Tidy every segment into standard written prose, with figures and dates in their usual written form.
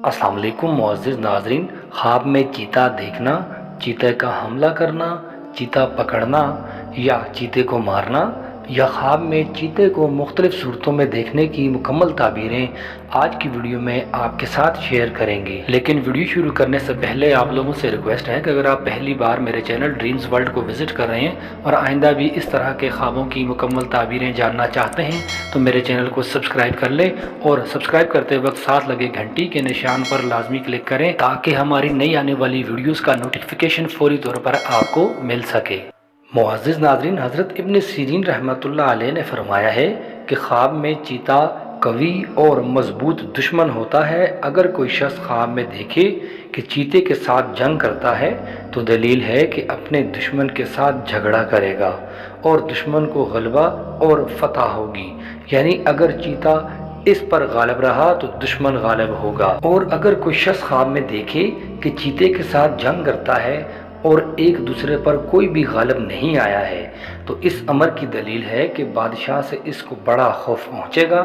अस्सलाम वालेकुम मुअज़्ज़िज़ नाज़रीन। ख्वाब में चीता देखना, चीते का हमला करना, चीता पकड़ना या चीते को मारना या ख्वाब में चीते को मुख्तलिफ़ सूरतों में देखने की मुकम्मल ताबीरें आज की वीडियो में आपके साथ शेयर करेंगे। लेकिन वीडियो शुरू करने से पहले आप लोगों से रिक्वेस्ट है कि अगर आप पहली बार मेरे चैनल ड्रीम्स वर्ल्ड को विज़िट कर रहे हैं और आइंदा भी इस तरह के ख्वाबों की मुकम्मल ताबीरें जानना चाहते हैं तो मेरे चैनल को सब्सक्राइब कर लें और सब्सक्राइब करते वक्त साथ लगे घंटी के निशान पर लाजमी क्लिक करें ताकि हमारी नई आने वाली वीडियोस का नोटिफिकेशन फौरी तौर पर आपको मिल सके। मुअज़्ज़िज़ नाज़रीन, हज़रत इब्न सीरीन रहमतुल्लाह अलैह ने फरमाया है कि ख्वाब में चीता कवी और मजबूत दुश्मन होता है। अगर कोई शख्स ख्वाब में देखे कि चीते के साथ जंग करता है तो दलील है कि अपने दुश्मन के साथ झगड़ा करेगा और दुश्मन को गलबा और फतह होगी। यानी अगर चीता इस पर गालिब रहा तो दुश्मन गालिब होगा। और अगर कोई शख्स ख्वाब में देखे कि चीते के साथ जंग करता है और एक दूसरे पर कोई भी गालिब नहीं आया है तो इस अमर की दलील है कि बादशाह से इसको बड़ा खौफ पहुँचेगा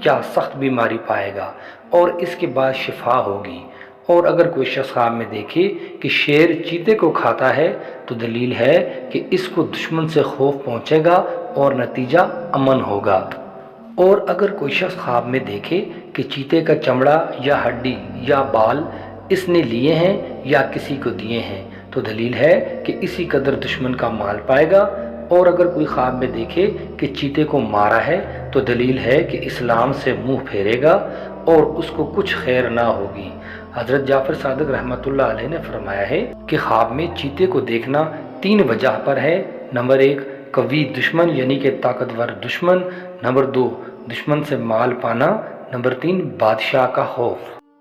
या सख्त बीमारी पाएगा और इसके बाद शिफा होगी। और अगर कोई शख्स ख्वाब में देखे कि शेर चीते को खाता है तो दलील है कि इसको दुश्मन से खौफ पहुँचेगा और नतीजा अमन होगा। और अगर कोई शख्स ख्वाब में देखे कि चीते का चमड़ा या हड्डी या बाल इसने लिए हैं या किसी को दिए हैं तो दलील है कि इसी कदर दुश्मन का माल पाएगा। और अगर कोई ख्वाब में देखे कि चीते को मारा है तो दलील है कि इस्लाम से मुंह फेरेगा और उसको कुछ खैर ना होगी। हज़रत जाफ़र सादिक रहमतुल्लाह अलैह ने फरमाया है कि ख्वाब में चीते को देखना 3 वजह पर है। नंबर 1, कवी दुश्मन यानी कि ताकतवर दुश्मन। नंबर 2, दुश्मन से माल पाना। नंबर 3, बादशाह का खौफ।